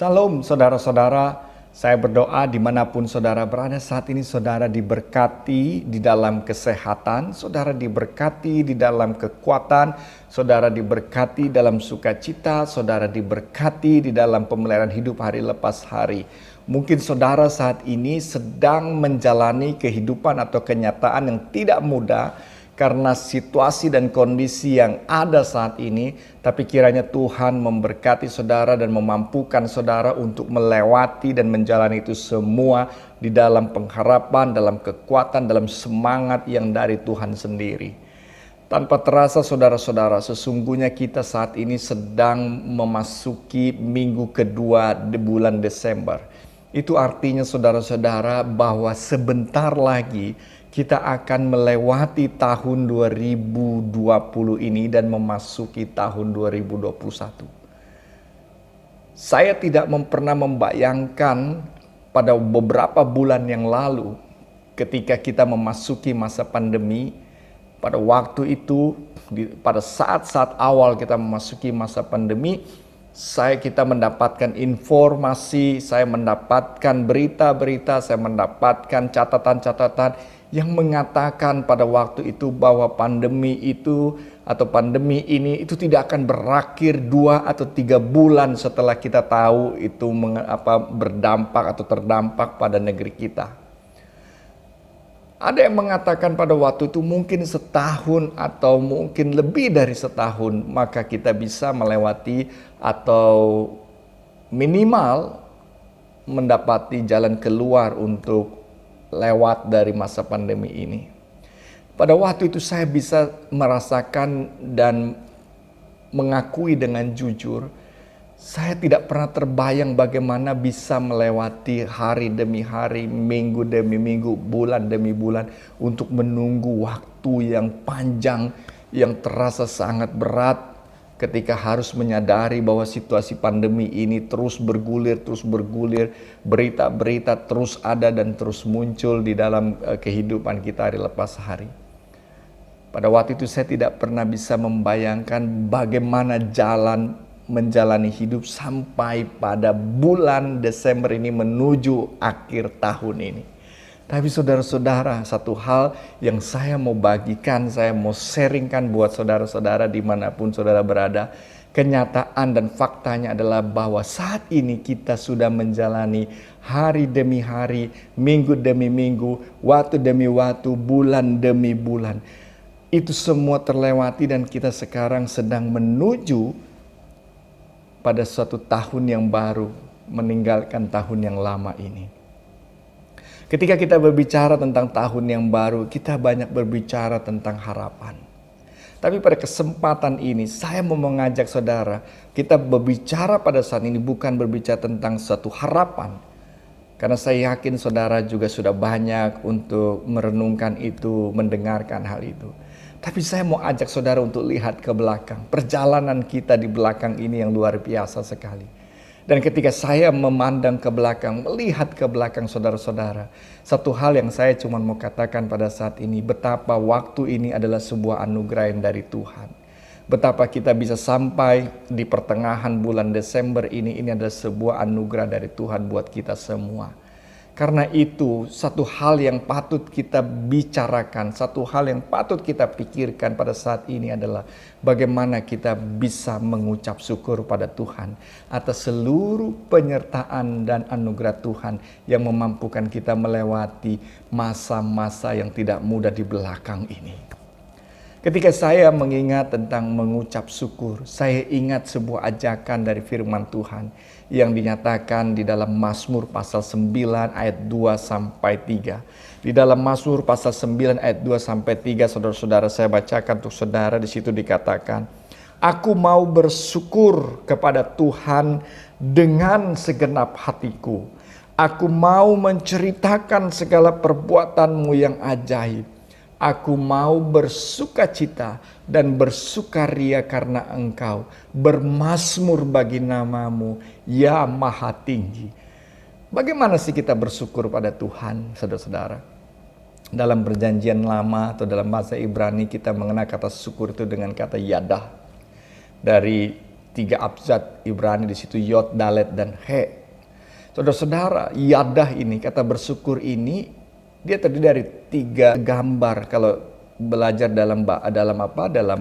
Salam saudara-saudara, saya berdoa dimanapun saudara berada saat ini, saudara diberkati di dalam kesehatan, saudara diberkati di dalam kekuatan, saudara diberkati dalam sukacita, saudara diberkati di dalam pemeliharaan hidup hari lepas hari. Mungkin saudara saat ini sedang menjalani kehidupan atau kenyataan yang tidak mudah, karena situasi dan kondisi yang ada saat ini, tapi kiranya Tuhan memberkati saudara dan memampukan saudara untuk melewati dan menjalani itu semua di dalam pengharapan, dalam kekuatan, dalam semangat yang dari Tuhan sendiri. Tanpa terasa saudara-saudara, sesungguhnya kita saat ini sedang memasuki minggu kedua di bulan Desember. Itu artinya saudara-saudara bahwa sebentar lagi kita akan melewati tahun 2020 ini dan memasuki tahun 2021. Saya tidak pernah membayangkan pada beberapa bulan yang lalu ketika kita memasuki masa pandemi, pada waktu itu, pada saat-saat awal kita memasuki masa pandemi, kita mendapatkan informasi, saya mendapatkan berita-berita, saya mendapatkan catatan-catatan yang mengatakan pada waktu itu bahwa pandemi itu atau pandemi ini itu tidak akan berakhir 2 atau 3 bulan setelah kita tahu itu berdampak atau terdampak pada negeri kita. Ada yang mengatakan pada waktu itu mungkin setahun atau mungkin lebih dari setahun maka kita bisa melewati atau minimal mendapati jalan keluar untuk lewat dari masa pandemi ini. Pada waktu itu saya bisa merasakan dan mengakui dengan jujur, saya tidak pernah terbayang bagaimana bisa melewati hari demi hari, minggu demi minggu, bulan demi bulan untuk menunggu waktu yang panjang yang terasa sangat berat ketika harus menyadari bahwa situasi pandemi ini terus bergulir, berita-berita terus ada dan terus muncul di dalam kehidupan kita hari lepas hari. Pada waktu itu saya tidak pernah bisa membayangkan bagaimana jalan menjalani hidup sampai pada bulan Desember ini menuju akhir tahun ini. Tapi saudara-saudara, satu hal yang saya mau bagikan, saya mau sharingkan buat saudara-saudara dimanapun saudara berada. Kenyataan dan faktanya adalah bahwa saat ini kita sudah menjalani hari demi hari, minggu demi minggu, waktu demi waktu, bulan demi bulan. Itu semua terlewati dan kita sekarang sedang menuju pada suatu tahun yang baru, meninggalkan tahun yang lama ini. Ketika kita berbicara tentang tahun yang baru, kita banyak berbicara tentang harapan. Tapi pada kesempatan ini, saya mau mengajak saudara, kita berbicara pada saat ini bukan berbicara tentang suatu harapan. Karena saya yakin saudara juga sudah banyak untuk merenungkan itu, mendengarkan hal itu. Tapi saya mau ajak saudara untuk lihat ke belakang. Perjalanan kita di belakang ini yang luar biasa sekali. Dan ketika saya memandang ke belakang, melihat ke belakang saudara-saudara, satu hal yang saya cuma mau katakan pada saat ini, betapa waktu ini adalah sebuah anugerah yang dari Tuhan. Betapa kita bisa sampai di pertengahan bulan Desember ini adalah sebuah anugerah dari Tuhan buat kita semua. Karena itu, satu hal yang patut kita bicarakan, satu hal yang patut kita pikirkan pada saat ini adalah bagaimana kita bisa mengucap syukur pada Tuhan atas seluruh penyertaan dan anugerah Tuhan yang memampukan kita melewati masa-masa yang tidak mudah di belakang ini. Ketika saya mengingat tentang mengucap syukur, saya ingat sebuah ajakan dari firman Tuhan yang dinyatakan di dalam Mazmur pasal 9 ayat 2 sampai 3. Di dalam Mazmur pasal 9 ayat 2 sampai 3, saudara-saudara, saya bacakan untuk saudara. Di situ dikatakan, "Aku mau bersyukur kepada Tuhan dengan segenap hatiku. Aku mau menceritakan segala perbuatan-Mu yang ajaib. Aku mau bersukacita dan bersukaria karena Engkau, bermazmur bagi nama-Mu, ya Maha Tinggi." Bagaimana sih kita bersyukur pada Tuhan, saudara-saudara? Dalam perjanjian lama atau dalam bahasa Ibrani kita mengenal kata syukur itu dengan kata yadah. Dari 3 abjad Ibrani di situ, Yod, Dalet, dan He. Saudara-saudara, yadah ini, kata bersyukur ini, dia terdiri dari 3 gambar kalau belajar dalam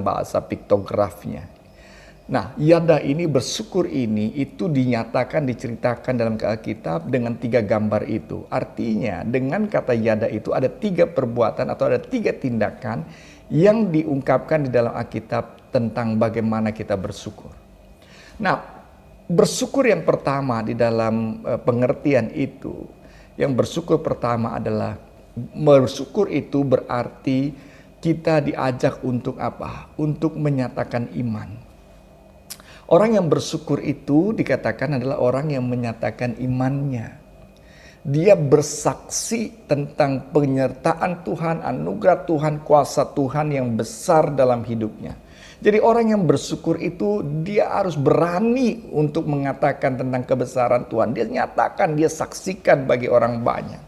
bahasa piktografnya. Nah, yadah ini, bersyukur ini, itu dinyatakan, diceritakan dalam Alkitab dengan 3 gambar itu. Artinya, dengan kata yadah itu ada 3 perbuatan atau ada 3 tindakan yang diungkapkan di dalam Alkitab tentang bagaimana kita bersyukur. Nah, bersyukur yang pertama di dalam pengertian itu, yang bersyukur pertama adalah, bersyukur itu berarti kita diajak untuk apa? Untuk menyatakan iman. Orang yang bersyukur itu dikatakan adalah orang yang menyatakan imannya. Dia bersaksi tentang penyertaan Tuhan, anugerah Tuhan, kuasa Tuhan yang besar dalam hidupnya. Jadi orang yang bersyukur itu dia harus berani untuk mengatakan tentang kebesaran Tuhan. Dia nyatakan, dia saksikan bagi orang banyak.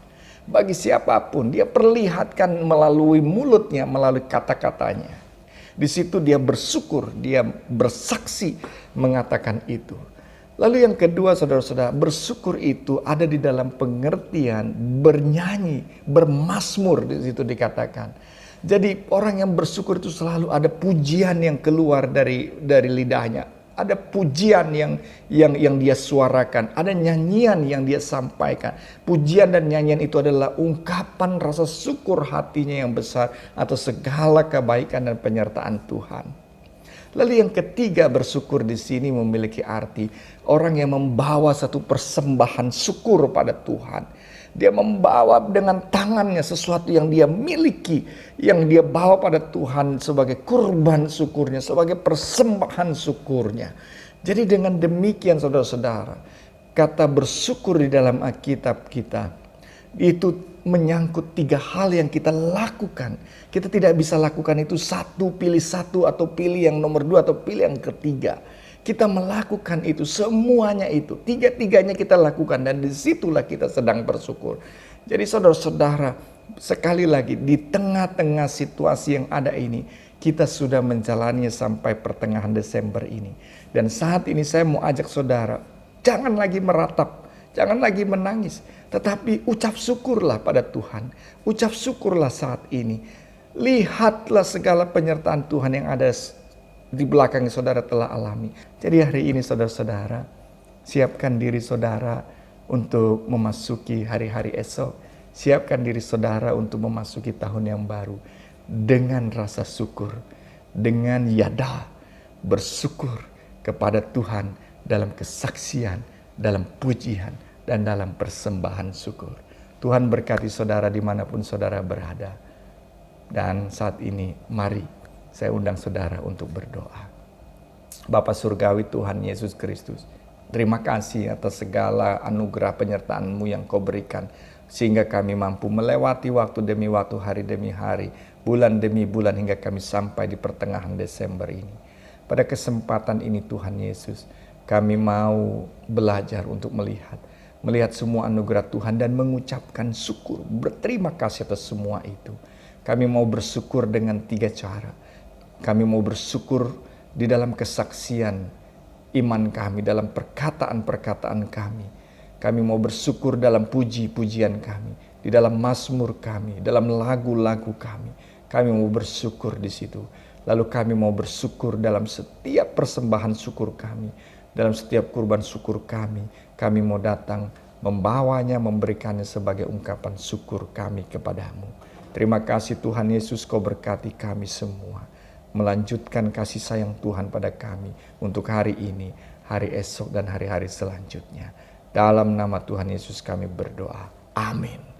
Bagi siapapun, dia perlihatkan melalui mulutnya, melalui kata-katanya. Di situ dia bersyukur, dia bersaksi mengatakan itu. Lalu yang kedua, saudara-saudara, bersyukur itu ada di dalam pengertian bernyanyi, bermazmur, di situ dikatakan. Jadi orang yang bersyukur itu selalu ada pujian yang keluar dari lidahnya. Ada pujian yang dia suarakan. Ada nyanyian yang dia sampaikan. Pujian dan nyanyian itu adalah ungkapan rasa syukur hatinya yang besar atas segala kebaikan dan penyertaan Tuhan. Lalu yang ketiga, bersyukur di sini memiliki arti orang yang membawa satu persembahan syukur pada Tuhan. Dia membawa dengan tangannya sesuatu yang dia miliki, yang dia bawa pada Tuhan sebagai kurban syukurnya, sebagai persembahan syukurnya. Jadi dengan demikian, saudara-saudara, kata bersyukur di dalam Alkitab kita itu menyangkut 3 hal yang kita lakukan. Kita tidak bisa lakukan itu pilih satu atau pilih yang nomor 2 atau pilih yang ketiga. Kita melakukan itu, semuanya itu. 3-tiganya kita lakukan dan disitulah kita sedang bersyukur. Jadi saudara-saudara, sekali lagi di tengah-tengah situasi yang ada ini, kita sudah menjalani sampai pertengahan Desember ini. Dan saat ini saya mau ajak saudara, jangan lagi meratap, jangan lagi menangis. Tetapi ucap syukurlah pada Tuhan. Ucap syukurlah saat ini. Lihatlah segala penyertaan Tuhan yang ada di belakang saudara telah alami. Jadi hari ini saudara-saudara, siapkan diri saudara untuk memasuki hari-hari esok. Siapkan diri saudara untuk memasuki tahun yang baru dengan rasa syukur, dengan yada, bersyukur kepada Tuhan dalam kesaksian, dalam pujian, dan dalam persembahan syukur. Tuhan berkati saudara dimanapun saudara berada. Dan saat ini mari saya undang saudara untuk berdoa. Bapa Surgawi Tuhan Yesus Kristus, terima kasih atas segala anugerah penyertaan-Mu yang Kau berikan, sehingga kami mampu melewati waktu demi waktu, hari demi hari, bulan demi bulan, hingga kami sampai di pertengahan Desember ini. Pada kesempatan ini Tuhan Yesus, kami mau belajar untuk melihat semua anugerah Tuhan dan mengucapkan syukur, berterima kasih atas semua itu. Kami mau bersyukur dengan 3 cara. Kami mau bersyukur di dalam kesaksian iman kami, dalam perkataan-perkataan kami. Kami mau bersyukur dalam puji-pujian kami, di dalam mazmur kami, dalam lagu-lagu kami. Kami mau bersyukur di situ. Lalu kami mau bersyukur dalam setiap persembahan syukur kami, dalam setiap kurban syukur kami. Kami mau datang membawanya, memberikannya sebagai ungkapan syukur kami kepadamu. Terima kasih Tuhan Yesus, Kau berkati kami semua. Melanjutkan kasih sayang Tuhan pada kami untuk hari ini, hari esok, dan hari-hari selanjutnya. Dalam nama Tuhan Yesus kami berdoa. Amin.